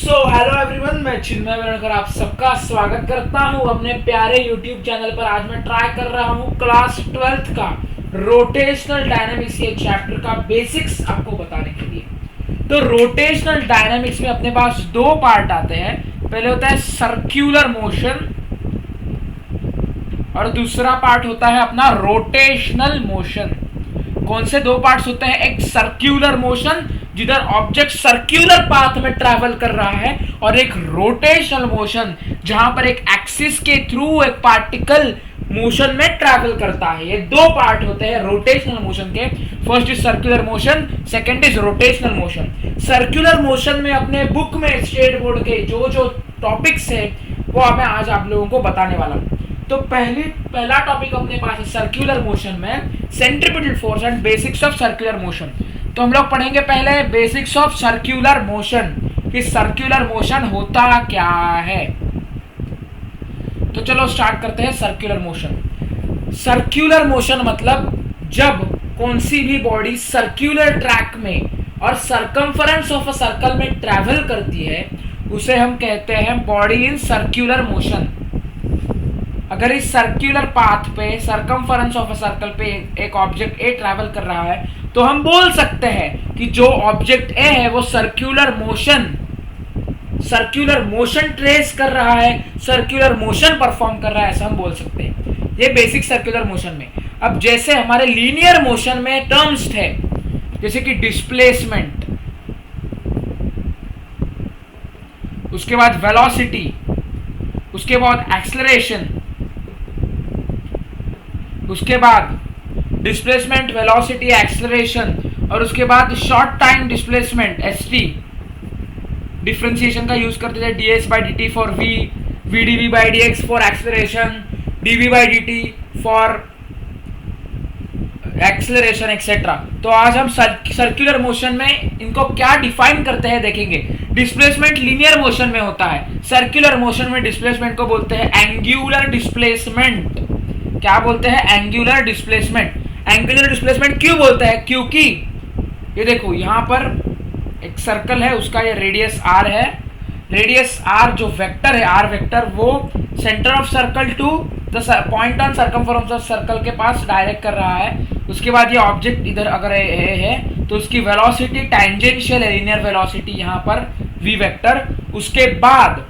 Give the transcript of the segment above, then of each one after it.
Hello everyone, मैं चिन्मय वेरणकर आप सबका स्वागत करता हूं अपने प्यारे यूट्यूब चैनल पर। आज मैं ट्राई कर रहा हूं क्लास 12th का रोटेशनल डायनामिक्स ये चैप्टर का बेसिक्स आपको बताने के लिए। तो रोटेशनल डायनामिक्स में अपने पास दो पार्ट आते हैं। पहले होता है सर्क्यूलर मोशन और दूसरा पार्ट होता है अपना रोटेशनल मोशन। कौन से दो पार्ट्स होते हैं? एक सर्क्यूलर मोशन जिधर ऑब्जेक्ट सर्क्यूलर पाथ में ट्रैवल कर रहा है, और एक रोटेशनल मोशन जहां पर एक एक्सिस के थ्रू एक पार्टिकल मोशन में ट्रैवल करता है। ये दो पार्ट होते हैं रोटेशनल मोशन के। First is circular motion, second is rotational motion. Circular motion में अपने बुक में स्टेट बोर्ड के जो जो टॉपिक्स है वो मैं आज आप लोगों को बताने वाला हूं। तो पहला टॉपिक अपने पास है सर्कुलर मोशन में centripetal force and basics of circular motion. तो हम लोग पढ़ेंगे पहले बेसिक्स ऑफ सर्कुलर मोशन कि सर्कुलर मोशन होता क्या है। तो चलो स्टार्ट करते हैं सर्कुलर मोशन। सर्कुलर मोशन मतलब जब कौन सी भी बॉडी सर्कुलर ट्रैक में और सरकमफरेंस ऑफ अ सर्कल में ट्रैवल करती है उसे हम कहते हैं बॉडी इन सर्कुलर मोशन। अगर इस सर्कुलर पाथ पे सरकमफरेंस ऑफ अ सर्कल पे एक ऑब्जेक्ट ए ट्रैवल कर रहा है तो हम बोल सकते हैं कि जो ऑब्जेक्ट ए है वो सर्कुलर मोशन ट्रेस कर रहा है, सर्कुलर मोशन परफॉर्म कर रहा है, ऐसा हम बोल सकते हैं। ये बेसिक सर्कुलर मोशन में। अब जैसे हमारे लीनियर मोशन में टर्म्स थे जैसे कि डिस्प्लेसमेंट, उसके बाद वेलोसिटी, उसके बाद एक्सेलरेशन, उसके बाद डिस्प्लेसमेंट, वेलोसिटी, एक्सेलरेशन, और उसके बाद short time displacement ST. Differentiation का यूज करते थे ds by dt for v, vdv by dx for acceleration, dv by dt for acceleration etcetera. तो आज हम सर्कुलर मोशन में इनको क्या डिफाइन करते हैं देखेंगे। डिस्प्लेसमेंट लीनियर मोशन में होता है, सर्कुलर मोशन में डिस्प्लेसमेंट को बोलते हैं एंगुलर डिस्प्लेसमेंट। क्या बोलते हैं? Angular displacement. एंगुलर डिस्प्लेसमेंट क्यों बोलते हैं? क्योंकि ये देखो यहां पर एक सर्कल है, उसका ये रेडियस r है। रेडियस r जो वेक्टर है, r वेक्टर, वो centre of circle to the point on circumference of circle के पास डायरेक्ट कर रहा है। उसके बाद ये ऑब्जेक्ट इधर अगर है तो उसकी वेलोसिटी टेंजेंशियल है, लीनियर वेलोसिटी यहाँ पर v वेक्टर। उसके बाद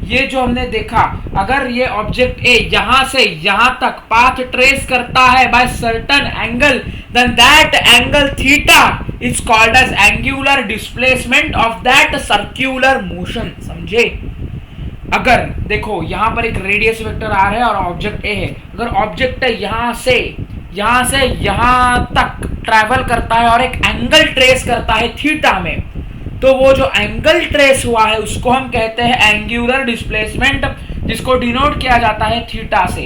ये जो हमने देखा, अगर ये ऑब्जेक्ट ए यहां से यहां तक पाथ ट्रेस करता है by certain angle, then that angle theta is called as angular displacement of that circular motion. समझे? अगर देखो यहां पर एक रेडियस वेक्टर आ रहा है और ऑब्जेक्ट ए है, अगर ऑब्जेक्ट यहां से यहां तक ट्रैवल करता है और एक एंगल ट्रेस करता है थीटा में, तो वो जो एंगल ट्रेस हुआ है उसको हम कहते हैं एंगुलर डिस्प्लेसमेंट, जिसको डिनोट किया जाता है थीटा से।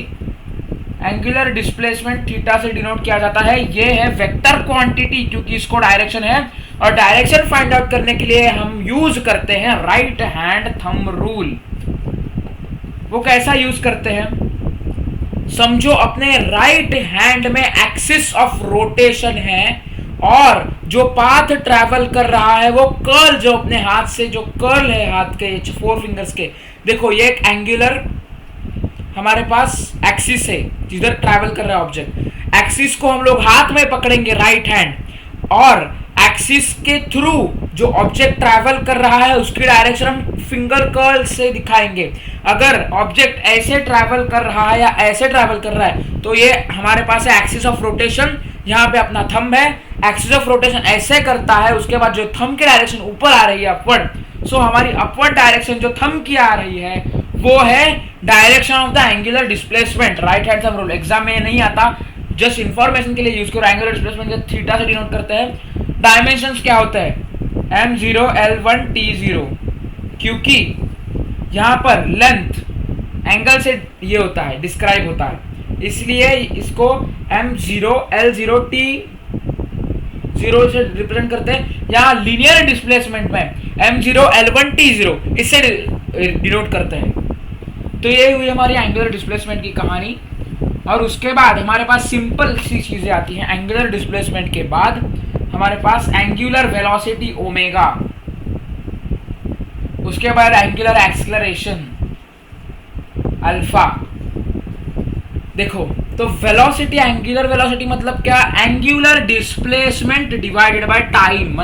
एंगुलर डिस्प्लेसमेंट थीटा से डिनोट किया जाता है। ये है वेक्टर क्वांटिटी, क्योंकि इसको डायरेक्शन है, और डायरेक्शन फाइंड आउट करने के लिए हम यूज करते हैं राइट हैंड थंब रूल। वो कैसा यूज करते हैं? समझो अपने राइट हैंड में एक्सिस ऑफ रोटेशन है और जो पाथ ट्रैवल कर रहा है वो कर्ल, जो अपने हाथ से जो कर्ल है हाथ के 4 फिंगर्स के, देखो ये एक एंगुलर हमारे पास एक्सिस है जिधर ट्रैवल कर रहा है ऑब्जेक्ट। एक्सिस को हम लोग हाथ में पकड़ेंगे राइट हैंड, और एक्सिस के थ्रू जो ऑब्जेक्ट ट्रैवल कर रहा है उसकी डायरेक्शन हम फिंगर कर्ल से दिखाएंगे। अगर ऑब्जेक्ट ऐसे ट्रैवल कर रहा है या ऐसे ट्रैवल कर रहा है तो ये हमारे पास है एक्सिस ऑफ रोटेशन। यहाँ पे अपना थंब है, एक्सिस ऑफ रोटेशन ऐसे करता है, उसके बाद जो थंब की डायरेक्शन ऊपर आ रही है अपवर्ड, सो हमारी अपवर्ड डायरेक्शन जो थंब की आ रही है वो है direction of the angular displacement. Right hand thumb rule exam में नहीं आता, जस्ट इंफॉर्मेशन के लिए यूज करो। एंगुलर डिस्प्लेसमेंट जब थीटा से डिनोट करते हैं। डायमेंशंस क्या होते हैं? m0 l1 t0, क्योंकि यहाँ पर लेंथ एंगल से ये होता है, डिस्क्राइब होता है, इसलिए इसको m0 l0 t0 से रिप्रेजेंट करते हैं। यहाँ लीनियर डिस्प्लेसमेंट में m0 l1 t0 इससे डिनोट करते हैं। तो ये हुई हमारी एंगुलर डिस्प्लेसमेंट की कहानी। और उसके बाद हमारे पास सिंपल सी चीजें आती हैं। एंगुलर डिस्प्लेसमेंट के बाद हमारे पास एंगुलर वेलोसिटी ओमेगा। उसके बाद एंगुलर एक्सेलरेशन अल्फा। देखो तो वेलोसिटी, एंगुलर वेलोसिटी मतलब क्या, angular displacement divided by time.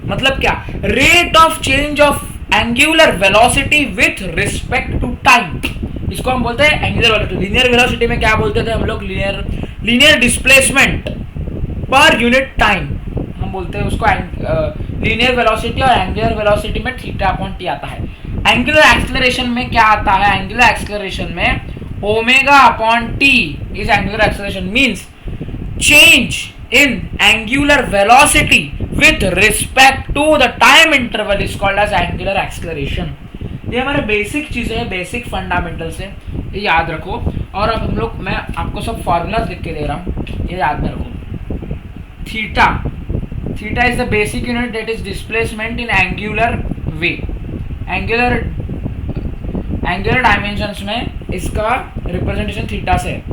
मतलब क्या, rate of change of angular velocity with respect to time. इसको हम बोलते हैं एंगुलर वेलोसिटी। लीनियर वेलोसिटी में क्या बोलते थे हम लोग, linear displacement per unit time हम बोलते हैं उसको लीनियर वेलोसिटी। और एंगुलर वेलोसिटी में थीटा अपॉन टी आता है। एंगुलर एक्सेलरेशन में क्या आता है, एंगुलर एक्सेलरेशन में omega upon T is angular acceleration, means change in angular velocity with respect to the time interval is called as angular acceleration. ये हमारे बेसिक चीजें हैं, बेसिक फंडामेंटल्स है, ये याद रखो। और अब हम लोग, मैं आपको सब फॉर्मूलाज लिख के दे रहा हूँ, ये याद में रखो। Theta is the basic unit that is displacement in angular way. Angular dimensions में इसका रिप्रेजेंटेशन थीटा से है।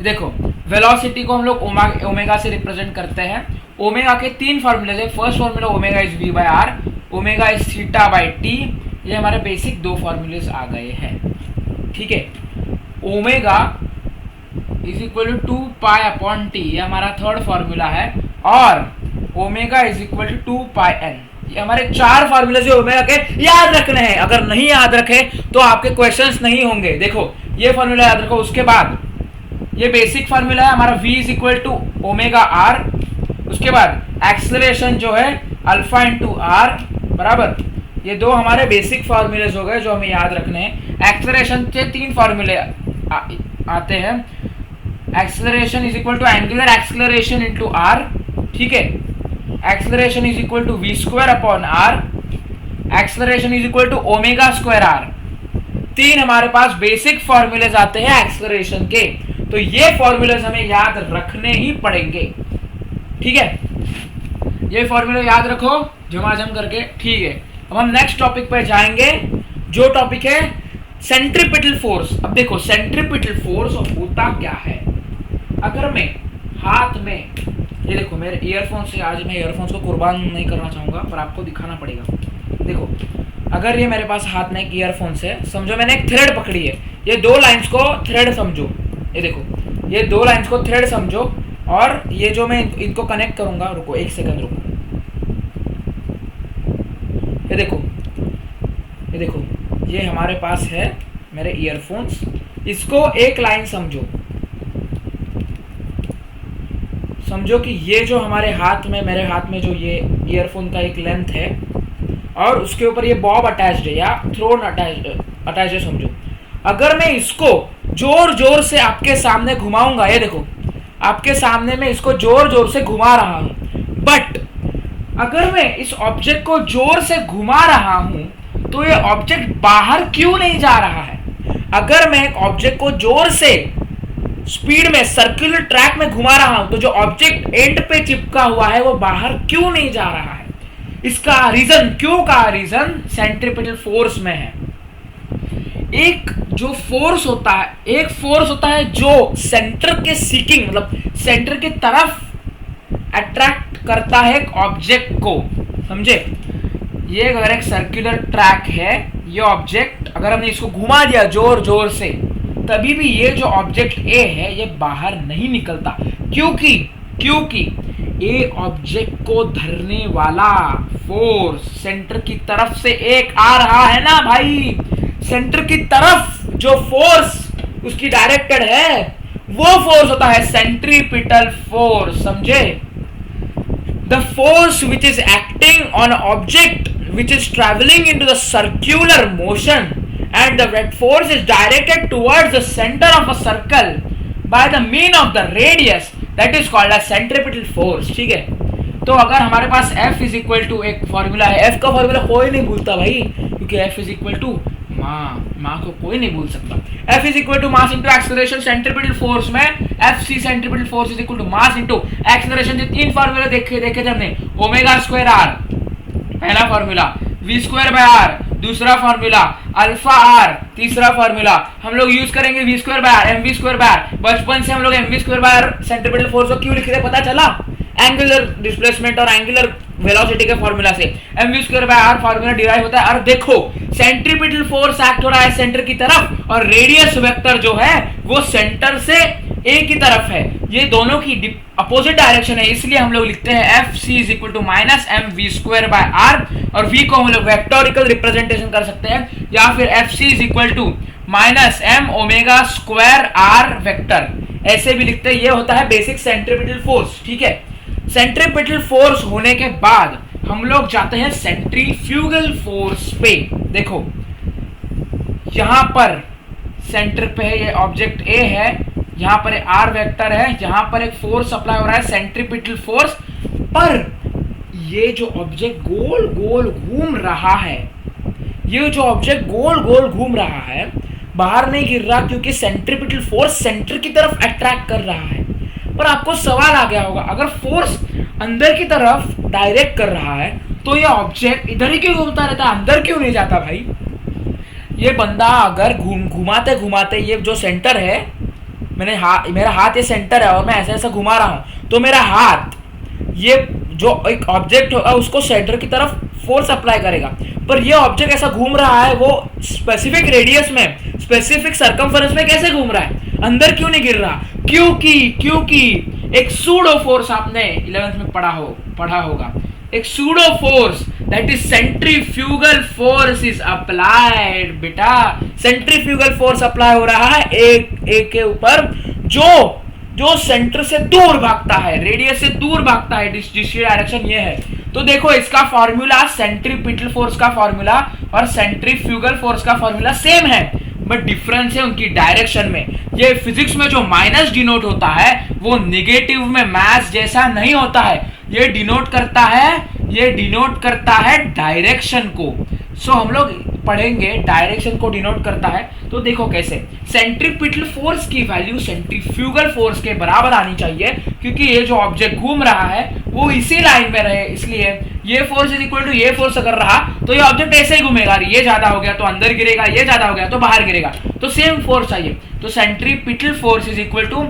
देखो वेलोसिटी को हम लोग ओमेगा से रिप्रेजेंट करते हैं। ओमेगा के 3 फॉर्मूले है। First formula omega is V by R, omega is theta by T. ये हमारे बेसिक 2 फॉर्मूलेज आ गए हैं, ठीक है। Omega is equal to 2 pi upon T, ये हमारा थर्ड फॉर्मूला है। और omega is equal to 2 pi N. ये हमारे 4 फॉर्मूले जो ओमेगा के याद रखने हैं। अगर नहीं याद रखे तो आपके क्वेश्चंस नहीं होंगे। देखो ये फॉर्मूला याद रखो। उसके बाद ये बेसिक फॉर्मूला है हमारा, v is equal to omega R. उसके बाद एक्सेलरेशन जो है अल्फा इंटू आर बराबर। ये 2 हमारे बेसिक फॉर्मूलेज हो गए जो हमें याद रखने हैं। एक्सेलरेशन के 3 फॉर्मूले आते हैं। Acceleration is equal to angular acceleration into R, ठीक है। Acceleration is equal to V square upon R. Acceleration is equal to omega square R. 3 हमारे पास बेसिक फॉर्मूलेज आते हैं एक्सेलरेशन के। तो ये फॉर्मूलेज हमें याद रखने ही पड़ेंगे, ठीक है। ये फॉर्मूले याद रखो झमाझम करके, ठीक है। अब हम नेक्स्ट टॉपिक पर जाएंगे, जो टॉपिक है सेंट्रीपिटल फोर्स। अब देखो सेंट्रीपिटल फोर्स होता क्या है। अगर मैं हाथ में, ये देखो मेरे ईयरफोन से, आज मैं ईयरफोन्स को कुर्बान नहीं करना चाहूंगा पर आपको दिखाना पड़ेगा। देखो अगर ये मेरे पास हाथ में एक ईयरफोन्स है, समझो मैंने एक थ्रेड पकड़ी है। ये 2 लाइंस को थ्रेड समझो, ये देखो ये 2 लाइंस को थ्रेड समझो। और ये जो मैं इनको कनेक्ट करूंगा, रुको 1 सेकंड रुको। ये देखो ये हमारे पास है मेरे ईयरफोन्स। इसको एक लाइन समझो कि ये जो हमारे हाथ में, मेरे हाथ में जो ये ईयरफोन का एक लेंथ है और उसके ऊपर ये बॉब अटैच्ड है या थ्रोन अटैच्ड है समझो। अगर मैं इसको जोर जोर से आपके सामने घुमाऊंगा, ये देखो आपके सामने मैं इसको जोर जोर से घुमा रहा हूं, बट अगर मैं इस ऑब्जेक्ट को जोर से घुमा रहा हूं तो ये ऑब्जेक्ट बाहर क्यों नहीं जा रहा है। अगर मैं एक ऑब्जेक्ट को जोर से स्पीड में सर्कुलर ट्रैक में घुमा रहा हूं तो जो ऑब्जेक्ट एंड पे चिपका हुआ है वो बाहर क्यों नहीं जा रहा है। इसका रीजन, क्यों का रीजन सेंट्रीपिटल फोर्स में है। एक फोर्स होता है जो सेंटर के सीकिंग, मतलब सेंटर की तरफ अट्रैक्ट करता है एक ऑब्जेक्ट को, समझे। ये अगर एक सर्कुलर ट्रैक है, ये ऑब्जेक्ट अगर हमने इसको घुमा दिया जोर जोर से, तभी भी ये जो ऑब्जेक्ट ए है ये बाहर नहीं निकलता। क्योंकि ए ऑब्जेक्ट को धरने वाला फोर्स सेंटर की तरफ से एक आ रहा है ना भाई। सेंटर की तरफ जो फोर्स उसकी डायरेक्टेड है वो फोर्स होता है सेंट्रीपिटल फोर्स, समझे। The force which is acting on object which is traveling into the circular motion and the force is directed towards the center of a circle by the mean of the radius, that is called as centripetal force, ठीक है। तो अगर हमारे पास F is equal to एक formula है, F का formula कोई नहीं भूलता भाई, क्योंकि F इज इक्वल टू माँ को कोई नहीं भूल सकता। F is equal to mass into acceleration. Centripetal force में FC centripetal force is equal to mass into acceleration. जो 3 फॉर्मूले देखे थे हमने, ओमेगा स्क्वायर आर पहला फॉर्मूला, v स्क्वायर बाय आर दूसरा फॉर्मूला, अल्फा आर तीसरा फॉर्मूला। हम लोग यूज करेंगे v square by R, mv square by R. बचपन से हम लोग mv square by R centripetal force को क्यों लिख रहे हैं पता चला। एंगुलर डिस्प्लेसमेंट और एंगुलर वेलोसिटी के फॉर्मूला से। mv²/r फॉर्मूला डिराइव होता है। और देखो सेंट्रीपिटल फोर्स एक्ट हो रहा है सेंटर की तरफ और रेडियस वेक्टर जो है वो सेंटर से ए की तरफ है। ये दोनों की अपोजिट डायरेक्शन है, इसलिए हम लोग लिखते हैं Fc = -mv²/r और v को हम लोग वेक्टोरिकल रिप्रेजेंटेशन कर सकते हैं या फिर Fc = -m⍵²r वेक्टर ऐसे भी लिखते हैं। ये होता है बेसिक सेंट्रीपिटल फोर्स। ठीक है, सेंट्रीपिटल फोर्स होने के बाद हम लोग जाते हैं सेंट्रीफ्यूगल फोर्स पे। देखो यहां पर सेंटर पे है, ये ऑब्जेक्ट ए है, यहां पर आर वेक्टर है, यहां पर एक फोर्स अप्लाई हो रहा है सेंट्रीपिटल फोर्स। पर ये जो ऑब्जेक्ट गोल गोल घूम रहा है, ये जो ऑब्जेक्ट गोल गोल घूम रहा है बाहर नहीं गिर रहा, क्योंकि सेंट्रीपिटल फोर्स सेंटर की तरफ अट्रैक्ट कर रहा है। पर आपको सवाल आ गया होगा, अगर फोर्स अंदर की तरफ डायरेक्ट कर रहा है तो ये ऑब्जेक्ट इधर ही क्यों घूमता रहता है, अंदर क्यों नहीं जाता भाई? ये बंदा अगर घुमाते घुमाते ये जो सेंटर है, मेरा हाथ ये सेंटर है और मैं ऐसे ऐसे घुमा रहा हूं, तो मेरा हाथ ये जो एक ऑब्जेक्ट होगा उसको सेंटर की तरफ फोर्स अप्लाई करेगा। पर ये ऑब्जेक्ट ऐसा घूम रहा है, वो स्पेसिफिक रेडियस में, स्पेसिफिक सर्कमफरेंस में कैसे घूम रहा है, अंदर क्यों नहीं गिर रहा? क्योंकि एक सूडो फोर्स आपने 11th में पढ़ा होगा, एक pseudo force that is centrifugal force is applied. बेटा सेंट्रीफ्यूगल फोर्स अप्लाई हो रहा है एक के ऊपर जो सेंटर से दूर भागता है, रेडियस से दूर भागता है, जिसकी डायरेक्शन ये है। तो देखो इसका फॉर्मूला, सेंट्रीपिटल फोर्स का फॉर्मूला और सेंट्रीफ्यूगल फोर्स का फॉर्मूला सेम है, बट डिफरेंस है उनकी डायरेक्शन में। ये फिजिक्स में जो माइनस डिनोट होता है वो नेगेटिव में मैथ जैसा नहीं होता है, ये डिनोट करता है डायरेक्शन को। सो हम लोग पढ़ेंगे डायरेक्शन को डिनोट करता है। तो देखो कैसे, सेंट्रीपिटल फोर्स की वैल्यू सेंट्रीफ्यूगल फोर्स के बराबर आनी चाहिए, क्योंकि ये जो ऑब्जेक्ट घूम रहा है वो इसी लाइन में रहे, इसलिए ये फोर्स इज इक्वल टू ये फोर्स अगर रहा तो ये ऑब्जेक्ट ऐसे ही घूमेगा, ये ज्यादा हो गया तो अंदर गिरेगा, ये ज्यादा हो गया तो बाहर गिरेगा, तो सेम फोर्स चाहिए। तो centripetal force is equal to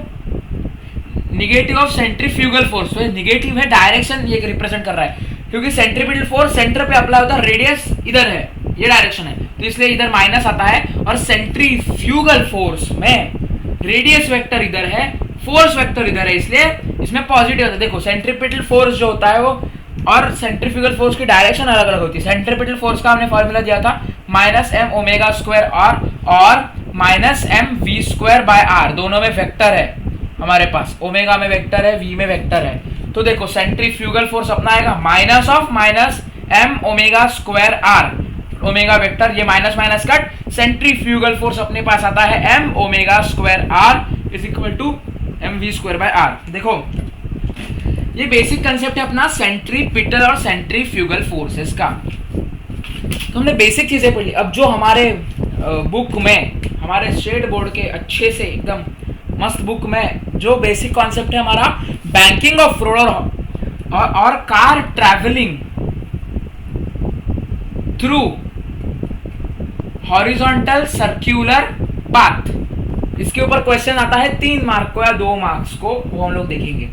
negative of centrifugal force. तो निगेटिव है, डायरेक्शन ये रिप्रेजेंट कर रहा है, क्योंकि सेंट्रीपिटल फोर्स सेंटर पे अप्लाई होता है, रेडियस इधर है, ये डायरेक्शन है, तो इसलिए इधर माइनस आता है। और सेंट्रीफ्यूगल फोर्स में रेडियस वेक्टर इधर है, फोर्स वेक्टर इधर है, इसलिए इसमें पॉजिटिव होता है। देखो सेंट्रीपिटल फोर्स जो होता है वो और सेंट्रीफ्यूगल फोर्स की डायरेक्शन अलग अलग होती है। सेंट्रीपिटल फोर्स का हमने फॉर्मूला दिया था -m⍵²r और -mv²/r, दोनों में वेक्टर है हमारे पास, ओमेगा में वेक्टर है, v में वेक्टर है। तो देखो सेंट्रीफ्यूगल फोर्स अपना आएगा -m⍵²r, ओमेगा वेक्टर, ये minus minus cut, centrifugal force अपने पास आता है m⍵²r is equal to mv²/r। देखो ये बेसिक कंसेप्ट है अपना सेंट्रीपिटल और सेंट्रीफ्यूगल फोर्सेस का। तो हमने बेसिक चीजें पढ़ी। अब जो हमारे बुक में, हमारे स्टेट बोर्ड के अच्छे से एकदम मस्त बुक में जो बेसिक कॉन्सेप्ट है हमारा, बैंकिंग ऑफ रोड और car travelling through horizontal circular path, इसके ऊपर क्वेश्चन आता है 3 मार्क को या 2 मार्क्स को, वो हम लोग देखेंगे।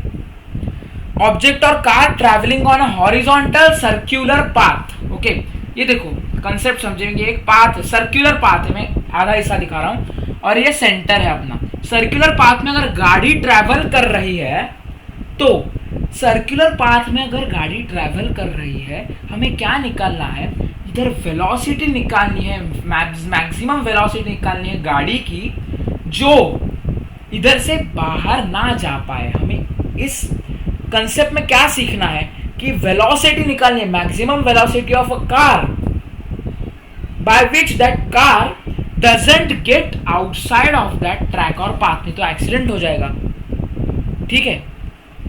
ऑब्जेक्ट और car travelling on horizontal circular path. Okay, ये देखो कंसेप्ट समझेंगे। एक पाथ, सर्क्यूलर पाथ है, मैं आधा हिस्सा दिखा रहा हूं और ये सेंटर है अपना। सर्क्यूलर पाथ में अगर गाड़ी ट्रैवल कर रही है, तो सर्क्यूलर पाथ में अगर गाड़ी ट्रैवल कर रही है, हमें क्या निकालना है, इधर वेलोसिटी निकालनी है, मैक्सिमम वेलोसिटी निकालनी है गाड़ी की, जो इधर से बाहर ना जा पाए। हमें इस कंसेप्ट में क्या सीखना है कि वेलोसिटी निकालनी है, maximum velocity of a car by which that car doesn't get outside of that track और पाथ, नहीं तो एक्सीडेंट हो जाएगा। ठीक है,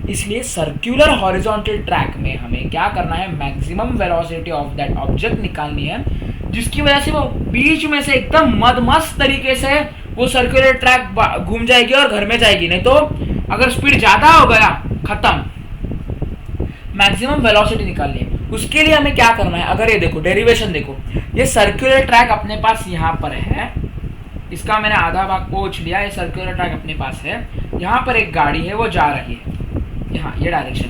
इसलिए सर्क्यूलर हॉरिजॉन्टल ट्रैक में हमें क्या करना है, maximum velocity of that object निकालनी है, जिसकी वजह से वो बीच में से एकदम मस्त तरीके से वो सर्क्यूलर ट्रैक घूम जाएगी और घर में जाएगी। नहीं तो अगर स्पीड ज्यादा हो गया, खत्म। मैक्सिमम वेलोसिटी निकालनी है, उसके लिए हमें क्या करना है, अगर ये देखो डेरिवेशन देखो, ये सर्क्यूलर ट्रैक अपने पास यहाँ पर है, इसका मैंने आधा भाग पोंछ लिया, ये सर्क्यूलर ट्रैक अपने पास है, यहाँ पर एक गाड़ी है वो जा रही है, यहाँ ये डायरेक्शन,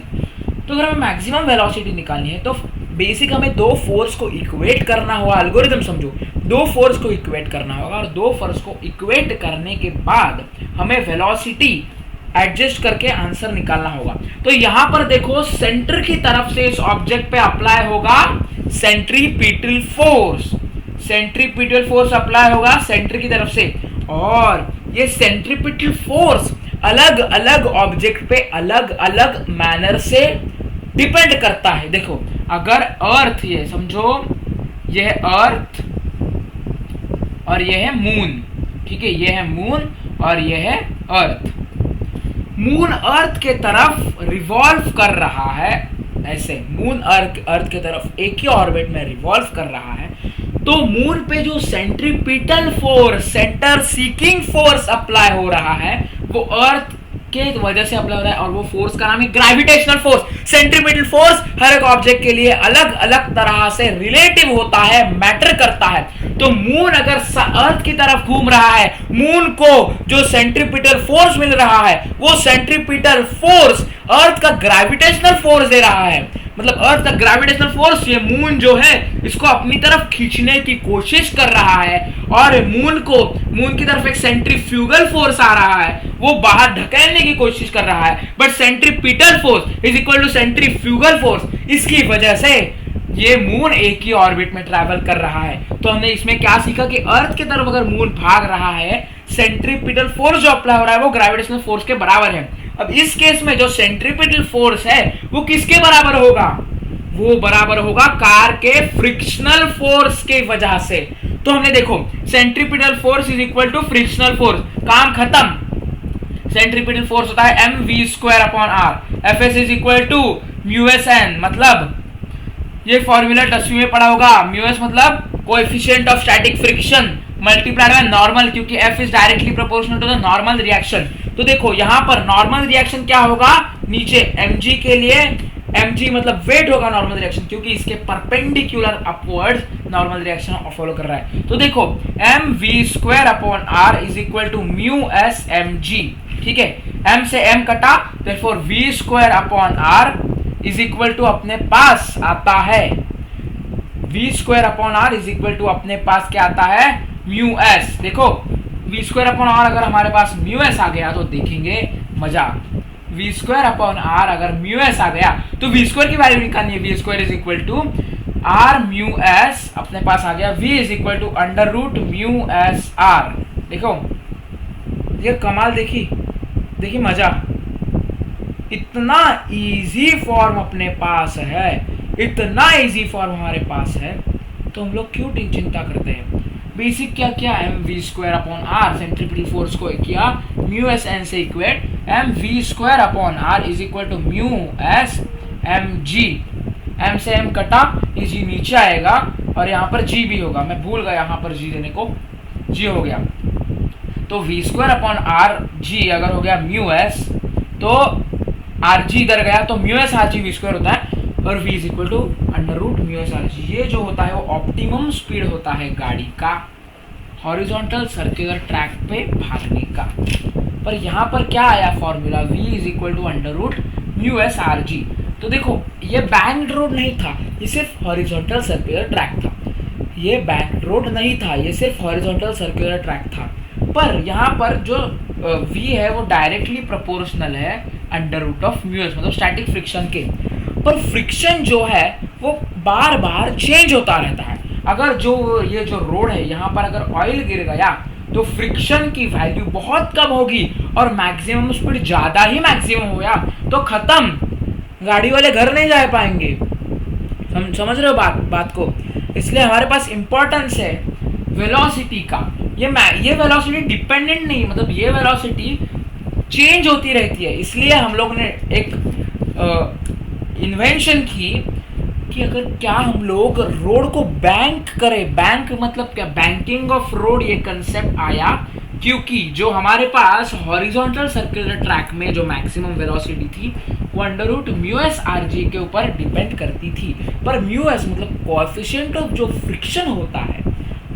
तो अगर हमें मैक्सिमम वेलोसिटी निकालनी है तो बेसिक हमें दो फोर्स को इक्वेट करना होगा। एल्गोरिथम समझो, दो फोर्स को इक्वेट करना होगा और दो फोर्स को इक्वेट करने के बाद हमें वेलोसिटी एडजस्ट करके आंसर निकालना होगा। तो यहां पर देखो सेंटर की तरफ से इस ऑब्जेक्ट पे अप्लाई होगा centripetal force, centripetal force apply होगा सेंटर की तरफ से, और ये सेंट्रीपिटल फोर्स अलग अलग ऑब्जेक्ट पे अलग अलग मैनर से डिपेंड करता है। देखो अगर अर्थ, ये समझो ये है अर्थ और ये है मून, ठीक है, ये है मून और ये है अर्थ। मून अर्थ के तरफ रिवॉल्व कर रहा है, ऐसे मून अर्थ के तरफ एक ही ऑर्बिट में रिवॉल्व कर रहा है। तो मून पे जो centripetal force, centre seeking force apply हो रहा है वो अर्थ के वजह से अप्लाई हो रहा है, और वो फोर्स का नाम है gravitational force. Centripetal force her एक ऑब्जेक्ट के लिए अलग अलग तरह से रिलेटिव होता है, मैटर करता है। तो मून अगर अर्थ की तरफ घूम रहा है, मून को जो सेंट्रीपिटल फोर्स मिल रहा है वो सेंट्रीपिटल फोर्स अर्थ का ग्रेविटेशनल फोर्स दे रहा है। मतलब अर्थ का ग्रेविटेशनल फोर्स ये मून जो है इसको अपनी तरफ खींचने की कोशिश कर रहा है, और मून की तरफ एक सेंट्रीफ्यूगल फोर्स आ रहा है, वो बाहर ढकेलने की कोशिश कर रहा है। But centripetal force is equal to centrifugal force, इसकी वजह से ये मून एक ही ऑर्बिट में ट्रैवल कर रहा है। तो हमने इसमें क्या सीखा कि अर्थ की तरफ अगर मून भाग रहा है, सेंट्रीपिटल फोर्स जो अप्लाई हो रहा है वो ग्रेविटेशनल फोर्स के बराबर है। अब इस केस में जो सेंट्रीपिटल फोर्स है वो किसके बराबर होगा? वो बराबर होगा कार के फ्रिक्शनल फोर्स के वजह से। तो हमने देखो centripetal force is equal to frictional force, काम खत्म। सेंट्रीपिटल फोर्स होता है mv² upon r, Fs is equal to μsn, मतलब ये फॉर्मूला 10वीं में पढ़ा होगा। म्यूएस मतलब coefficient of static friction multiplied by normal, क्योंकि F is directly proportional to the normal reaction. तो देखो यहाँ पर नॉर्मल रिएक्शन क्या होगा, नीचे mg के लिए mg मतलब वेट होगा नॉर्मल रिएक्शन, क्योंकि इसके perpendicular upward normal reaction follow कर रहा है। तो देखो mv² upon r is equal to μs mg, ठीक है, m से m कटा, therefore v² upon r is equal to अपने पास आता है v² upon r is equal to अपने पास क्या आता है μs। देखो v² अपॉन r अगर हमारे पास μs आ गया तो देखेंगे मजा। v² अपॉन r अगर μs आ गया तो v² की वैल्यू निकालनी है, v² is equal to r μs अपने पास आ गया, v is equal to under root μs r। देखो ये कमाल, देखी मजा, इतना इजी फॉर्म अपने पास है, इतना इजी फॉर्म हमारे पास है, तो हम लोग क्यों चिंता करते हैं। बेसिक क्या किया, mv² upon r centripetal force को किया μsn से equate, mv² upon r is equal to μs mg, m से m कटा, g नीचे आएगा और यहाँ पर g भी होगा, मैं भूल गया यहाँ पर g देने को, g हो गया। तो v² अपॉन r g अगर हो गया μs तो rg इधर गया तो μs rg v² होता है, और v is equal to under root μs rg। ये जो होता है वो ऑप्टिमम स्पीड होता है गाड़ी का हॉरिजॉन्टल सर्कुलर ट्रैक पे भागने का। पर यहाँ पर क्या आया formula, v is equal to under root μs rg। तो देखो ये बैंक्ड रोड नहीं था, ये सिर्फ हॉरिजॉन्टल सर्कुलर ट्रैक था, ये बैंक्ड रोड नहीं था, ये सिर्फ हॉरिजॉन्टल सर्कुलर ट्रैक था। पर यहाँ पर जो v है वो डायरेक्टली प्रोपोर्शनल है अंडर रूट ऑफ μs, मतलब स्टैटिक फ्रिक्शन के। पर फ्रिक्शन जो है वो बार बार चेंज होता रहता है। अगर ये जो रोड है यहाँ पर अगर ऑयल गिर गया तो फ्रिक्शन की वैल्यू बहुत कम होगी और मैक्सिमम स्पीड ज़्यादा ही मैक्सिमम हो गया तो खत्म, गाड़ी वाले घर नहीं जा पाएंगे। समझ रहे हो बात को। इसलिए हमारे पास इंपॉर्टेंस है वेलोसिटी का। ये वेलोसिटी डिपेंडेंट नहीं, मतलब ये वेलोसिटी चेंज होती रहती है। इसलिए हम लोग ने एक इन्वेंशन की कि अगर क्या हम लोग रोड को बैंक करें, बैंक मतलब क्या, बैंकिंग ऑफ रोड, ये कंसेप्ट आया क्योंकि जो हमारे पास हॉरिजॉन्टल सर्कुलर ट्रैक में जो मैक्सिमम वेलोसिटी थी वो अंडर रूट μs rg के ऊपर डिपेंड करती थी। पर μs मतलब कोएफिशिएंट ऑफ जो फ्रिक्शन होता है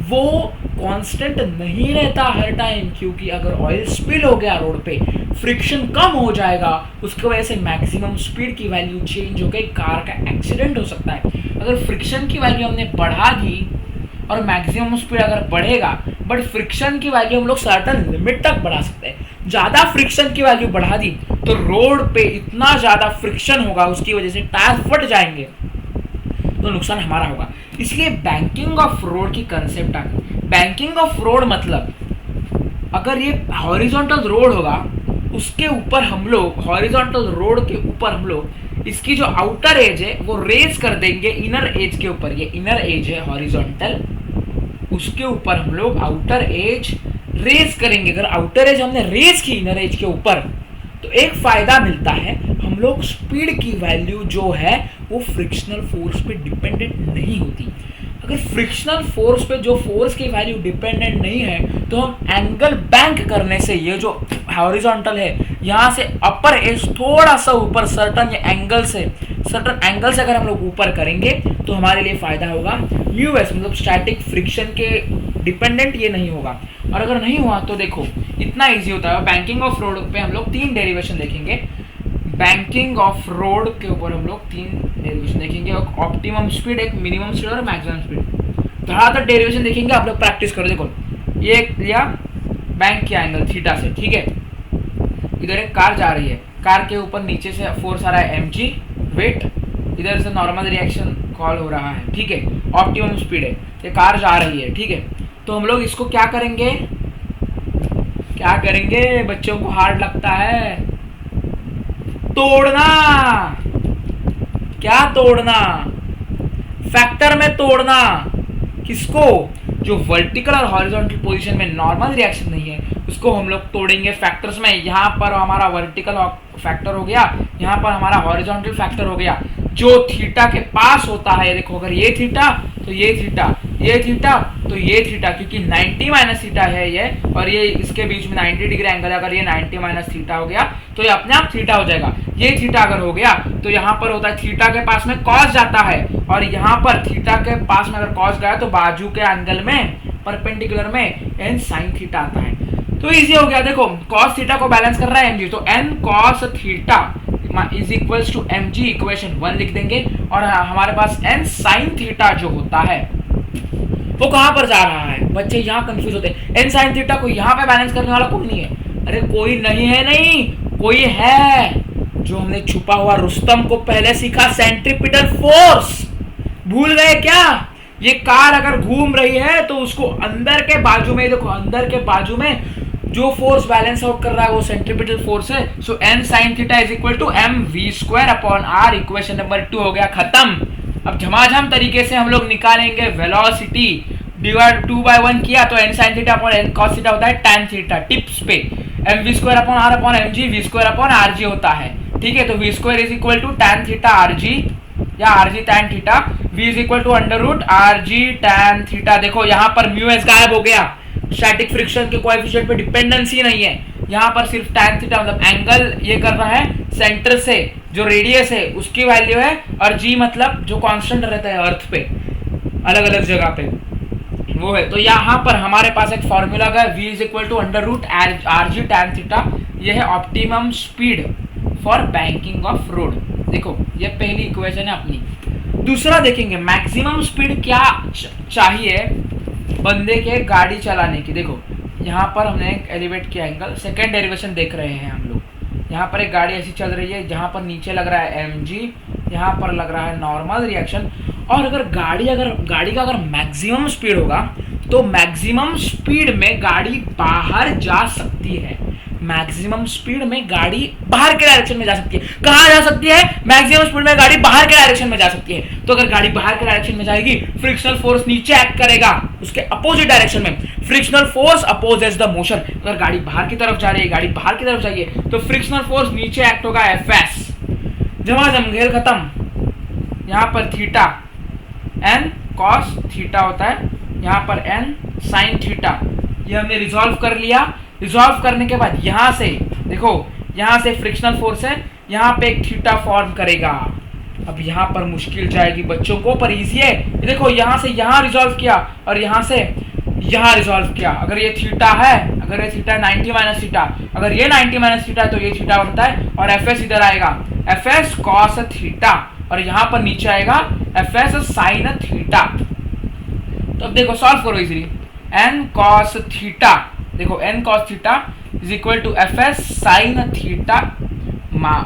वो कांस्टेंट नहीं रहता हर टाइम, क्योंकि अगर ऑयल स्पिल हो गया रोड पे, फ्रिक्शन कम हो जाएगा, उसकी वजह से मैक्सिमम स्पीड की वैल्यू चेंज हो गई, कार का एक्सीडेंट हो सकता है। अगर फ्रिक्शन की वैल्यू हमने बढ़ा दी और मैक्सिमम स्पीड अगर बढ़ेगा, बट फ्रिक्शन की वैल्यू हम लोग सर्टन लिमिट तक बढ़ा सकते हैं। ज़्यादा फ्रिक्शन की वैल्यू बढ़ा दी तो रोड पे इतना ज़्यादा फ्रिक्शन होगा, उसकी वजह से टायर फट जाएंगे, तो नुकसान हमारा होगा। इसलिए बैंकिंग ऑफ रोड की कंसेप्ट आ गई। बैंकिंग ऑफ रोड मतलब अगर ये हॉरिजॉन्टल रोड होगा, उसके ऊपर हम लोग हॉरिजॉन्टल रोड के ऊपर हम लोग इसकी जो आउटर एज है वो रेज कर देंगे इनर एज के ऊपर। ये इनर एज है हॉरिजॉन्टल, उसके ऊपर हम लोग आउटर एज रेज करेंगे। अगर आउटर एज हमने रेज की इनर एज के ऊपर, तो एक फायदा मिलता है, हम लोग स्पीड की वैल्यू जो है वो फ्रिक्शनल फोर्स पे डिपेंडेंट नहीं होती। अगर फ्रिक्शनल फोर्स पे जो फोर्स की वैल्यू डिपेंडेंट नहीं है, तो हम एंगल बैंक करने से, ये जो हॉरिजॉन्टल है यहाँ से अपर एज थोड़ा सा ऊपर सर्टन एंगल से अगर हम लोग ऊपर करेंगे तो हमारे लिए फायदा होगा। म्यू एस मतलब स्टैटिक फ्रिक्शन के डिपेंडेंट ये नहीं होगा। और अगर नहीं हुआ तो देखो इतना इजी होता है। बैंकिंग ऑफ रोड पे हम लोग 3 डेरिवेशन देखेंगे। बैंकिंग ऑफ रोड के ऊपर हम लोग 3 डेरिवेशन देखेंगे, एक ऑप्टिमम स्पीड, एक मिनिमम स्पीड और मैक्सिमम स्पीड। धड़ाधड़ डेरिवेशन देखेंगे, आप लोग प्रैक्टिस करो। देखो ये लिया बैंक के एंगल थीटा से, ठीक है। इधर एक कार जा रही है, कार के ऊपर नीचे से फोर्स आ रहा है mg वेट, इधर से नॉर्मल रिएक्शन कॉल हो रहा है, ठीक है। ऑप्टिमम स्पीड है, ये कार जा रही है, ठीक है। तो हम लोग इसको क्या करेंगे, बच्चों को हार्ड लगता है तोड़ना। क्या तोड़ना? फैक्टर में तोड़ना। किसको? जो वर्टिकल और हॉरिजॉन्टल पोजीशन में नॉर्मल रिएक्शन नहीं है, उसको हम लोग तोड़ेंगे फैक्टर्स में। यहाँ पर हमारा वर्टिकल फैक्टर हो गया, यहाँ पर हमारा हॉरिजॉन्टल फैक्टर हो गया, जो थीटा के पास होता है। देखो अगर ये थीटा तो ये थीटा, ये थीटा तो ये थीटा, क्योंकि 90 माइनस थीटा है ये, और ये इसके बीच में 90 डिग्री एंगल है। अगर ये 90 माइनस थीटा हो गया तो ये अपने आप थीटा हो जाएगा। ये थीटा अगर हो गया तो यहाँ पर होता है थीटा के पास में कॉस जाता है, और यहाँ पर थीटा के पास में अगर कॉस गया तो बाजू के एंगल में परपेंडिकुलर में एन साइन थीटा आता है। तो इजी हो गया। देखो कॉस थीटा को बैलेंस कर रहा है mg, तो N cos theta is equals to mg, equation 1 लिख देंगे। और हमारे पास एन साइन थीटा जो होता है वो कहां पर जा रहा है? बच्चे यहाँ कंफ्यूज होते हैं। एन साइन थीटा को यहाँ पे बैलेंस करने वाला कोई नहीं है। अरे कोई नहीं है, नहीं कोई है, जो हमने छुपा हुआ रुस्तम को पहले सीखा, सेंट्रीपिटल फोर्स। भूल गए क्या? ये कार अगर घूम रही है तो उसको अंदर के बाजू में, देखो अंदर के बाजू में जो फोर्स बैलेंस आउट कर रहा है वो सेंट्रीपिटल फोर्स है। So N sine theta is equal to M V square upon R. Equation number 2 हो गया खत्म। अब झमाझम तरीके से हम लोग निकालेंगे वेलोसिटी। डिवाइड 2/1 किया तो N sine theta upon N cos theta होता है tan थीटा। टिप्स पे M V square upon R upon M G, V square upon R G होता है, ठीक है। तो V square is equal to tan theta R G, या R G tan theta. V is equal to under root R G tan theta. देखो यहाँ पर mu S गायब हो गया, स्टैटिक फ्रिक्शन के कोएफिशिएंट पे डिपेंडेंसी नहीं है। यहाँ पर सिर्फ tan थीटा मतलब एंगल ये कर रहा है सेंटर से, जो रेडियस है उसकी वैल्यू है, और g मतलब जो कांस्टेंट रहता है अर्थ पे अलग अलग जगह पे वो है। तो यहाँ पर हमारे पास एक फॉर्मूला है, v is equal to under root R G tan theta. ये है optimum speed for banking of road. देखो ये पहली इक्वेशन है अपनी। दूसरा देखेंगे मैक्सिमम स्पीड क्या चाहिए बंदे के गाड़ी चलाने की। देखो यहाँ पर हमने एक एलिवेट किया एंगल, सेकेंड डेरिवेशन देख रहे हैं हम लोग। यहाँ पर एक गाड़ी ऐसी चल रही है जहाँ पर नीचे लग रहा है mg, यहाँ पर लग रहा है नॉर्मल रिएक्शन। और अगर गाड़ी का अगर मैक्सिमम स्पीड होगा तो मैक्सिमम स्पीड में गाड़ी बाहर जा सकती है। मैक्सिमम स्पीड में गाड़ी बाहर के डायरेक्शन में जा सकती है। कहाँ जा सकती है? मैक्सिमम स्पीड में गाड़ी बाहर के डायरेक्शन में जा सकती है। तो अगर गाड़ी बाहर के डायरेक्शन में जाएगी, फ्रिक्शनल फोर्स नीचे एक्ट करेगा उसके अपोजिट डायरेक्शन में। Frictional force opposes the motion. अगर गाड़ी बाहर की तरफ जा रही है, गाड़ी बाहर की तरफ जाइए, तो फ्रिक्शनल फोर्स नीचे एक्ट होगा Fs। झमाझम खेल खत्म। यहाँ पर थीटा n cos थीटा होता है, यहाँ पर n sin थीटा। ये हमने रिजॉल्व कर लिया। रिजॉल्व करने के बाद यहाँ से देखो, यहाँ से फ्रिक्शनल फोर्स है, यहाँ पे एक थीटा फॉर्म करेगा। अब यहाँ पर मुश्किल जाएगी बच्चों को, पर इजी है। देखो यहाँ से यहाँ रिजॉल्व किया और यहाँ से यहाँ रिजॉल्व किया, अगर ये थीटा है, अगर ये थीटा 90 माइनस थीटा, अगर ये 90 माइनस थीटा तो ये थीटा बनता है, और एफ एस इधर आएगा एफ एस कॉस थीटा, और यहाँ पर नीचे आएगा एफ एस साइन थीटा। तो अब देखो सॉल्व करो इजीली, एन कॉस थीटा, देखो N cos theta is equal to F S sine theta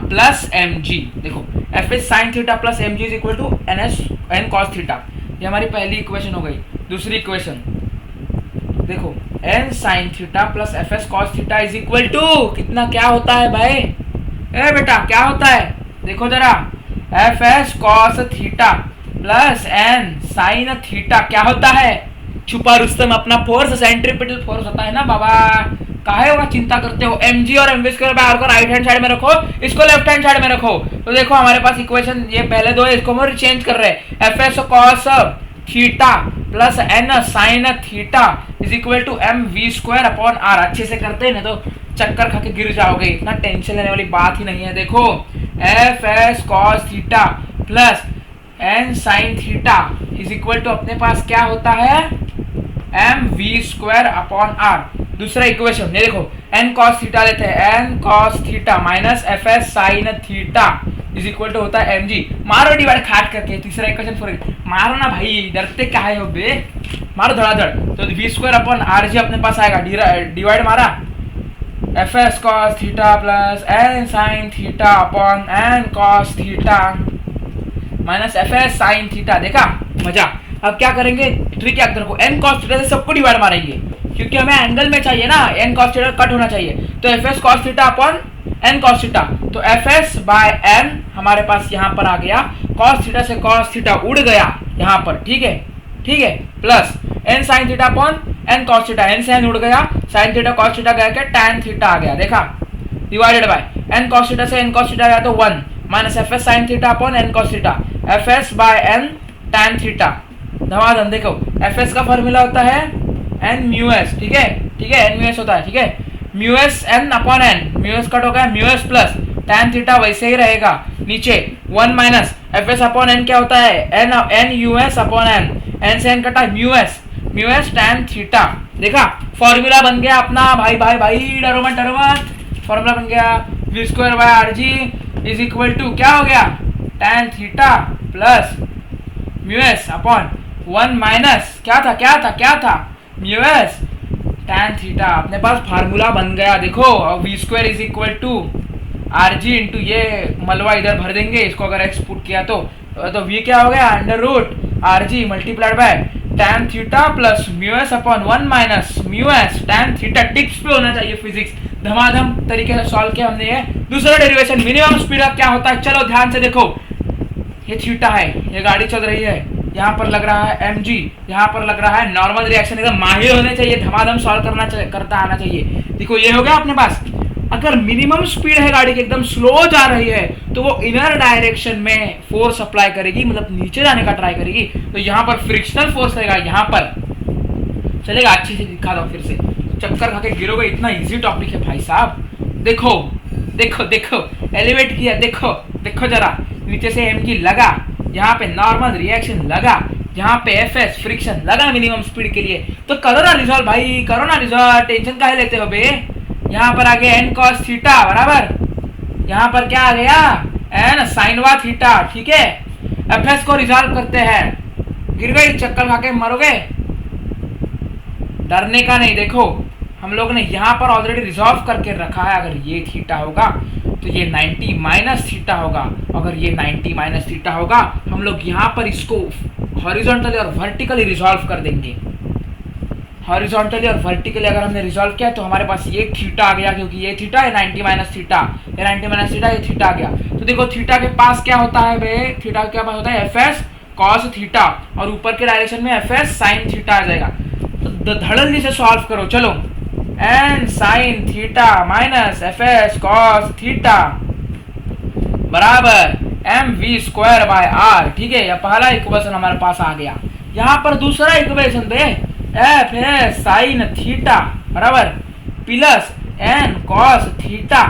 plus M G. देखो F S sine theta plus M G is equal to N cos theta, ये हमारी पहली equation हो गई। दूसरी equation देखो N sine theta plus F S cos theta is equal to कितना, क्या होता है भाई, ए बेटा क्या होता है, देखो जरा, F S cos theta plus N sine theta क्या होता है, छुपा रुस्तम अपना फोर्स सेंट्रीपिटल फोर्स होता है ना बाबा, काहे होगा चिंता करते हो। एम जी और M V square by R को राइट हैंड साइड में रखो, इसको लेफ्ट हैंड साइड में रखो, तो देखो हमारे पास इक्वेशन ये पहले दो है, इसको हम चेंज कर रहे हैं, F S cos theta plus N sine theta is equal to M V square upon R. अच्छे से करते हैं ना तो चक्कर खा के गिर जाओगे, इतना टेंशन लेने वाली बात ही नहीं है। देखो F S cos theta plus N sine theta is equal to अपने पास क्या होता है, M V square upon R. दूसरा इक्वेशन ये देखो एन कॉस थीटा लेते हैं, N cos theta minus F S sine theta is equal to होता है एम जी, मारो डिवाइड खाट करके। तीसरा इक्वेशन फॉर मारो ना भाई, डरते क्या है हो बे, मारो धड़ाधड़। तो V square upon R G अपने पास आएगा, डिवाइड मारा, F S cos theta plus N sine theta upon N cos theta minus F S sine theta. देखा मजा। अब क्या करेंगे, ट्रिक याद रखो, एन कॉस थीटा से सबको डिवाइड मारेंगे क्योंकि हमें एंगल में चाहिए ना, एन कॉस थीटा कट होना चाहिए, तो F S cos theta upon N cos theta, तो एफ एस बाय एन हमारे पास यहाँ पर आ गया, कॉस थीटा से कॉस थीटा उड़ गया यहाँ पर, ठीक है ठीक है, plus N sine theta upon N cos theta, N से एन उड़ गया, साइन थीटा कॉस थीटा गया क्या, टैन थीटा आ गया, देखा, divided by N cos theta से एन कॉस थीटा गया तो 1 minus F S sine theta upon N cos theta, F S by N tan theta. धमाधम देखो एफ एस का फॉर्मूला होता है एन म्यू एस, ठीक है एन म्यू एस होता है, ठीक है, mu S N upon N, mu S cut हो गया, mu S plus tan theta वैसे ही रहेगा, नीचे 1 minus F S upon N क्या होता है, N U S upon N से एन कटा म्यू एस टैन थीटा। देखा फॉर्मूला बन गया अपना, भाई भाई भाई डरो मत, फॉर्मूला बन गया, V square by R G is equal to क्या हो गया, tan theta plus mu S upon 1 minus क्या था म्यू एस टैन थीटा। अपने पास फार्मूला बन गया, देखो V square is equal to R G into ये मलवा इधर भर देंगे, इसको अगर एक्स पुट किया तो वी क्या हो गया, under root R G multiplied by tan theta plus mu S upon 1 minus mu S tan theta. Tips पे होना चाहिए फिजिक्स, धमाधम तरीके से सॉल्व किया हमने ये। दूसरा डेरिवेशन मिनिमम स्पीड क्या होता है, चलो ध्यान से देखो, ये थीटा है, ये गाड़ी चल रही है, यहाँ पर लग रहा है एम जी, यहाँ पर लग रहा है नॉर्मल रिएक्शन, एकदम माहिर होने चाहिए, धमाधम सॉल्व करता आना चाहिए। देखो ये हो गया अपने पास, अगर मिनिमम स्पीड है गाड़ी की, एकदम स्लो जा रही है, तो वो इनर डायरेक्शन में फोर्स अप्लाई करेगी, मतलब नीचे जाने का ट्राई करेगी, तो यहाँ पर फ्रिक्शनल फोर्स रहेगा, यहाँ पर चलेगा। अच्छी से दिखा दो फिर से, चक्कर खा के गिरोगे, इतना इजी टॉपिक है भाई साहब। देखो देखो देखो एलिवेट किया, देखो देखो जरा, नीचे से एम जी लगा, यहाँ पे नॉर्मल रिएक्शन लगा, यहाँ पे एफ एस फ्रिक्शन लगा मिनिमम स्पीड के लिए, तो करो ना रिजॉल्व भाई, करो ना रिजॉल्व, टेंशन काहे लेते हो बे। यहाँ पर आ गया एन कॉस थीटा बराबर, यहाँ पर क्या आ गया, एन साइनवा थीटा, ठीक है। एफ एस को रिजॉल्व करते हैं, गिर गई, चक्कर खा के मरोगे, डरने का नहीं। देखो हम लोग ने यहाँ पर ऑलरेडी रिजॉल्व करके रखा है, अगर ये थीटा होगा तो ये 90 माइनस थीटा होगा, अगर ये 90 माइनस थीटा होगा, हम लोग यहाँ पर इसको हॉरिजॉन्टली और वर्टिकली रिजॉल्व कर देंगे। हॉरिजॉन्टली और वर्टिकली अगर हमने रिजॉल्व किया तो हमारे पास ये थीटा आ गया, क्योंकि ये थीटा है 90 माइनस थीटा, ये 90 माइनस थीटा, ये थीटा आ गया। तो देखो थीटा के पास क्या होता है बे, थीटा के पास होता है एफ एस कॉस थीटा, और ऊपर के डायरेक्शन में एफ एस साइन थीटा आ जाएगा। तो धड़ल्ले से सॉल्व करो, चलो, N sine theta minus F S cos theta बराबर M V square by R, ठीक है। यह पहला इक्वेशन हमारे पास आ गया। यहाँ पर दूसरा इक्वेशन पे एफ एस साइन थीटा बराबर प्लस एन कॉस थीटा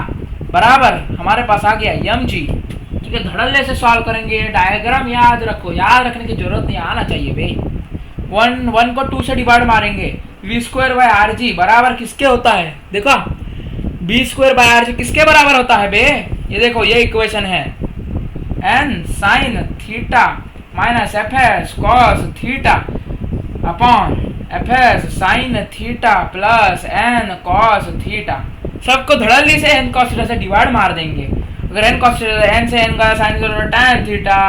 बराबर हमारे पास आ गया एम जी, ठीक है। धड़ल्ले से सॉल्व करेंगे, डायग्राम याद रखो, याद रखने की जरूरत नहीं, आना चाहिए भाई। 1 को 2 से डिवाइड मारेंगे V square by R G बराबर किसके होता है, देखो B square by R G किसके बराबर होता है बे, ये देखो ये इक्वेशन है, N sine theta minus F S cos theta upon F S sine theta plus N cos theta. सबको धड़ल्ली से एन कॉस थीटा से डिवाइड मार देंगे। अगर एन कॉस एन से एन का sine tan theta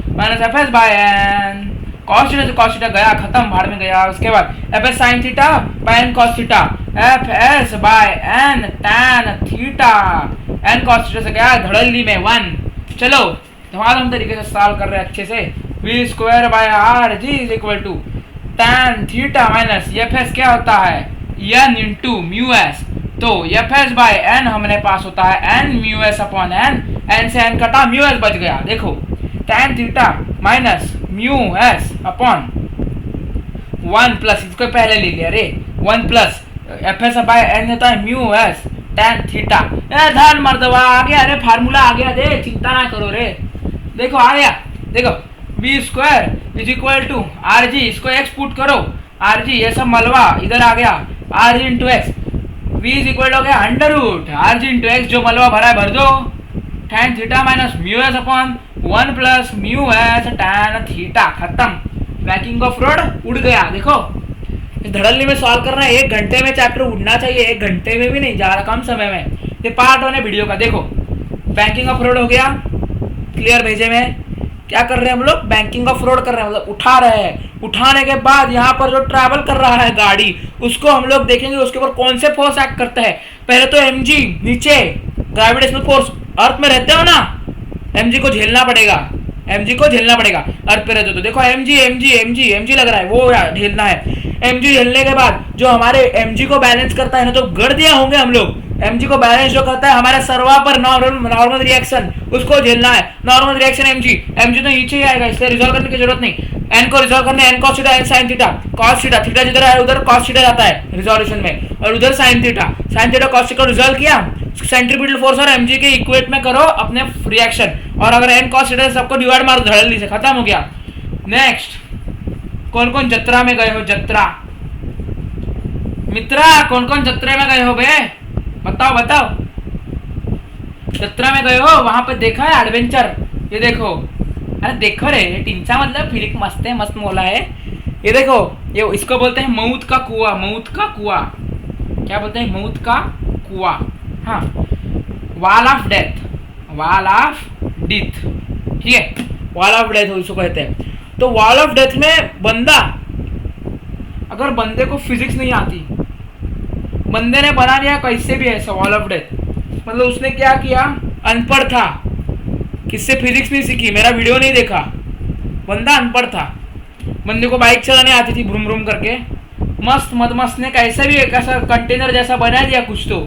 minus F S by N, cos theta से कॉस थीटा गया, खत्म, भाड़ में गया। उसके बाद F S sine theta by N cos theta, F S by N tan theta, N cos theta से गया धड़ल्ली में 1। चलो धमाधम तरीके से सॉल्व कर रहे हैं अच्छे से। V square by R G is equal to tan theta minus F S क्या होता है एन इंटू म्यू एस, तो एफ एस बाय एन हमने पास होता है N mu S upon N, N से एन कटा म्यू एस बच गया। देखो tan theta minus mu S upon 1 plus, इसको पहले ले लिया रे, 1 plus F S by N होता है म्यू एस tan थीटा। धन मर्दवा आ गया रे, फार्मूला आ गया रे, चिंता ना करो रे। देखो आ गया, देखो B square is equal to R G, इसको एक्स पुट करो, आर जी ये सब मलवा इधर आ गया, R G into X, V is equal हो गया under root R G into X, जो मलवा भरा है भर दो, tan theta minus mu S upon 1 plus mu S tan theta, खत्म। बैकिंग ऑफ रोड उड़ गया। देखो इस धड़ल्ले में सॉल्व करना है, 1 घंटे में चैप्टर उड़ना चाहिए, 1 घंटे में भी नहीं जा रहा, कम समय में। ये पार्ट 1 है वीडियो का। देखो बैंकिंग ऑफ रोड हो गया क्लियर, भेजे में क्या कर रहे हैं हम लोग, बैंकिंग ऑफ रोड कर रहे हैं, मतलब उठा रहे हैं। उठाने के बाद यहाँ पर जो ट्रैवल कर रहा है गाड़ी, उसको हम लोग देखेंगे उसके ऊपर कौन से फोर्स एक्ट करता है। पहले तो mg नीचे ग्रेविटेशनल फोर्स, अर्थ में रहते हो ना, mg को झेलना पड़ेगा, mg को झेलना पड़ेगा अर्थ पे रहते हो। तो देखो mg लग रहा है, वो झेलना है। mg झेलने के बाद जो हमारे mg को बैलेंस करता है ना, तो गढ़ दिया होंगे हम लोग, mg को बैलेंस जो करता है हमारा सर्वा पर नॉर्मल रिएक्शन, उसको झेलना है। नॉर्मल रिएक्शन mg तो नीचे ही आएगा, इसलिए रिजॉल्व करने की जरूरत नहीं। n को रिजॉल्व करने n cos theta n sin theta, cos theta, theta जिधर है उधर cos थीटा जाता है रिजोल्यूशन में, और उधर sin theta cos theta resolve किया, सेंट्रीपिटल फोर्स और mg के इक्वेट में करो अपने रिएक्शन, और अगर n cos थीटा सबको डिवाइड मारो धड़ल्ली से, खत्म हो गया। नेक्स्ट कौन कौन जत्रा में गए हो, जत्रा मित्रा कौन कौन जत्रे में गए हो बे, बताओ बताओ। जत्रा में गए हो, वहां पे देखा है एडवेंचर, ये देखो, अरे देखो रे, टिंचा मतलब फिर मस्त है, मस्त मोला है। ये देखो ये इसको बोलते हैं मौत का कुआं, मौत का कुआं, क्या बोलते हैं, मौत का कुआं, हाँ, wall of death, wall of death, ठीक है, वॉल ऑफ डेथ उसको कहते हैं। तो वॉल ऑफ डेथ में बंदा, अगर बंदे को फिजिक्स नहीं आती, बंदे ने बना लिया कैसे भी ऐसा वॉल ऑफ डेथ, मतलब उसने क्या किया, अनपढ़ था, किससे फिजिक्स नहीं सीखी, मेरा वीडियो नहीं देखा, बंदा अनपढ़ था, बंदे को बाइक चलाने आती थी भ्रूम भ्रूम करके, मस्त मस्त ने कैसे भी एक ऐसा कंटेनर जैसा बना दिया कुछ तो,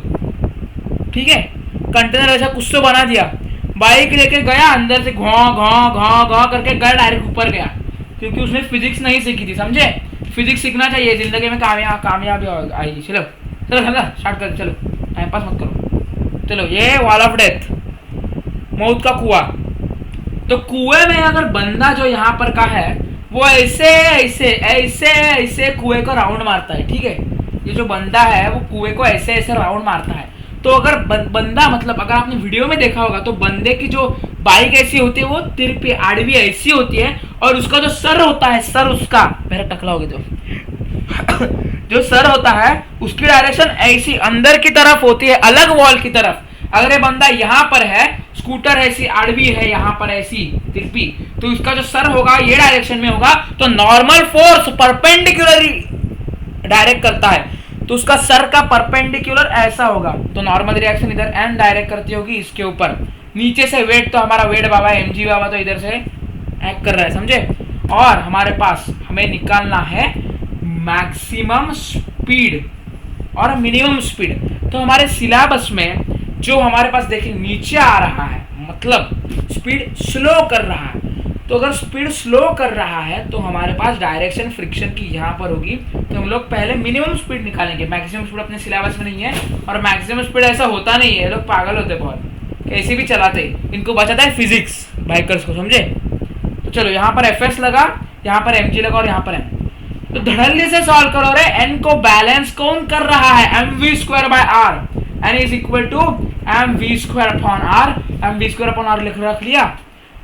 ठीक है, कंटेनर ऐसा कुछ तो बना दिया, बाइक लेके गया, अंदर से घॉ घॉ घॉ घॉ करके गया, डायरेक्ट ऊपर गया, क्योंकि उसने फिजिक्स नहीं सीखी थी, समझे। फिजिक्स सीखना चाहिए जिंदगी में, कामयाबी आएगी। चलो चलो चलो स्टार्ट कर, चलो टाइम पास मत करो। चलो ये वॉल ऑफ डेथ, मौत का कुआं। तो कुएं में अगर बंदा जो यहाँ पर का है वो ऐसे ऐसे ऐसे ऐसे कुएं को राउंड मारता है, ठीक है, ये जो बंदा है वो कुएं को ऐसे ऐसे राउंड मारता है। तो अगर बंदा, मतलब अगर आपने वीडियो में देखा होगा, तो बंदे की जो बाइक ऐसी होती है वो तिरपी आड़वी ऐसी होती है, और उसका जो सर होता है, सर उसका मेरा टकला हो गया तो जो सर होता है उसकी डायरेक्शन ऐसी अंदर की तरफ होती है, अलग वॉल की तरफ। अगर ये बंदा यहाँ पर है, स्कूटर ऐसी आड़वी है यहाँ पर ऐसी तिरपी, तो इसका जो सर होगा ये डायरेक्शन में होगा, तो नॉर्मल फोर्स परपेंडिकुलरली डायरेक्ट करता है, तो उसका सर का परपेंडिकुलर ऐसा होगा, तो नॉर्मल रिएक्शन इधर एन डायरेक्ट करती होगी इसके ऊपर। नीचे से वेट, तो हमारा वेट बाबा mg बाबा तो इधर से एक्ट कर रहा है, समझे। और हमारे पास हमें निकालना है मैक्सिमम स्पीड और मिनिमम स्पीड। तो हमारे सिलेबस में जो हमारे पास देखिए नीचे आ रहा है, मतलब स्पीड स्लो कर रहा है, तो अगर स्पीड स्लो कर रहा है तो हमारे पास डायरेक्शन फ्रिक्शन की यहाँ पर होगी, तो हम लोग पहले मिनिमम स्पीड निकालेंगे। मैक्सिमम स्पीड अपने सिलेबस में नहीं है, और मैक्सिमम स्पीड ऐसा होता नहीं है, लोग पागल होते बहुत, कैसे भी चलाते, इनको बचाता है फिजिक्स बाइकर्स को, समझे। तो चलो यहाँ पर एफ एस लगा, यहाँ पर mg लगा, और यहाँ पर m। तो धड़ल्ले से सॉल्व करो रे। एन को बैलेंस कौन कर रहा है? M V square by R. N is equal to M V square upon R. M V square upon R लिख रख लिया।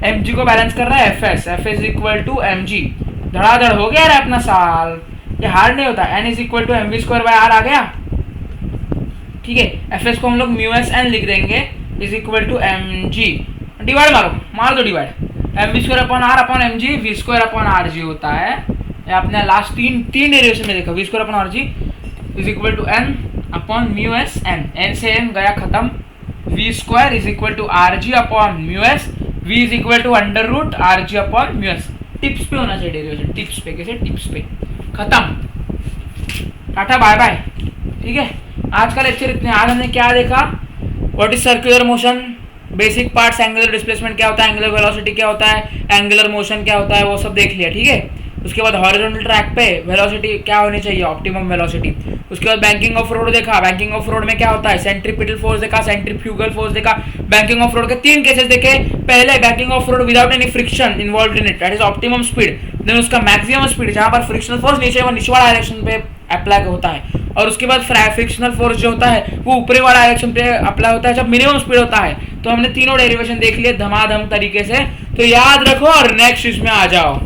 एम जी को बैलेंस कर रहा है F S. F is equal to M G. धड़ाधड़ हो गया रे अपना साल, ये हार्ड नहीं होता। N is equal to M V square by R आ गया, ठीक है। एफ एस को हम लोग म्यू एस एन लिख देंगे is equal to M G. Divide मारो, मार दो divide. M V square upon R upon M G, V square upon R G होता है। ये आपने लास्ट तीन डेरिवेशन में देखा। V square upon R G is equal to N upon mu S N. N से एन गया खत्म। V square is equal to R G upon mu S. V is equal to under root R G upon mu S. Tips पे होना चाहिए derivation, tips पे। कैसे? Tips पे। खत्म, टाटा बाय बाय, ठीक है। आज का लेक्चर इतने। आज हमने क्या देखा? What is circular motion, basic parts, angular displacement क्या होता है, एंगुलर वेलोसिटी क्या होता है, एंगुलर मोशन क्या होता है, वो सब देख लिया, ठीक है। उसके बाद हॉरिजॉन्टल ट्रैक पे वेलोसिटी क्या होनी चाहिए, ऑप्टिमम वेलोसिटी। उसके बाद बैंकिंग ऑफ रोड देखा। बैंकिंग ऑफ रोड में क्या होता है? सेंट्रीपिटल फोर्स देखा, सेंट्रीफ्यूगल फोर्स देखा। बैंकिंग ऑफ रोड के 3 केसेस देखे। पहले banking of road without any friction involve in it, that is optimum speed. Then उसका मैक्सिमम स्पीड जहां पर फ्रिक्शनल फोर्स नीचे व निचला डायरेक्शन पे अप्लाई होता है। और उसके बाद फ्रिक्शनल फोर्स जो होता है वो ऊपरी वाला डायरेक्शन पे अप्लाई होता है जब मिनिमम स्पीड होता है। तो हमने तीनों डेरिवेशन देख लिए धमाधम तरीके से। तो याद रखो और नेक्स्ट इसमें आ जाओ।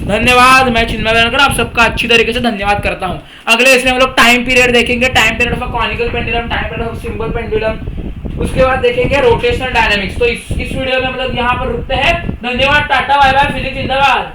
धन्यवाद। मैं चिन्मय बनकर आप सबका अच्छी तरीके से धन्यवाद करता हूं। अगले इसमें हम लोग टाइम पीरियड देखेंगे, time period of conical pendulum, time period of simple pendulum. उसके बाद देखेंगे रोटेशनल डायनामिक्स। तो इस वीडियो में मतलब यहाँ पर रुकते हैं। धन्यवाद, टाटा बाय बाय, फिजिक्स जिंदाबाद।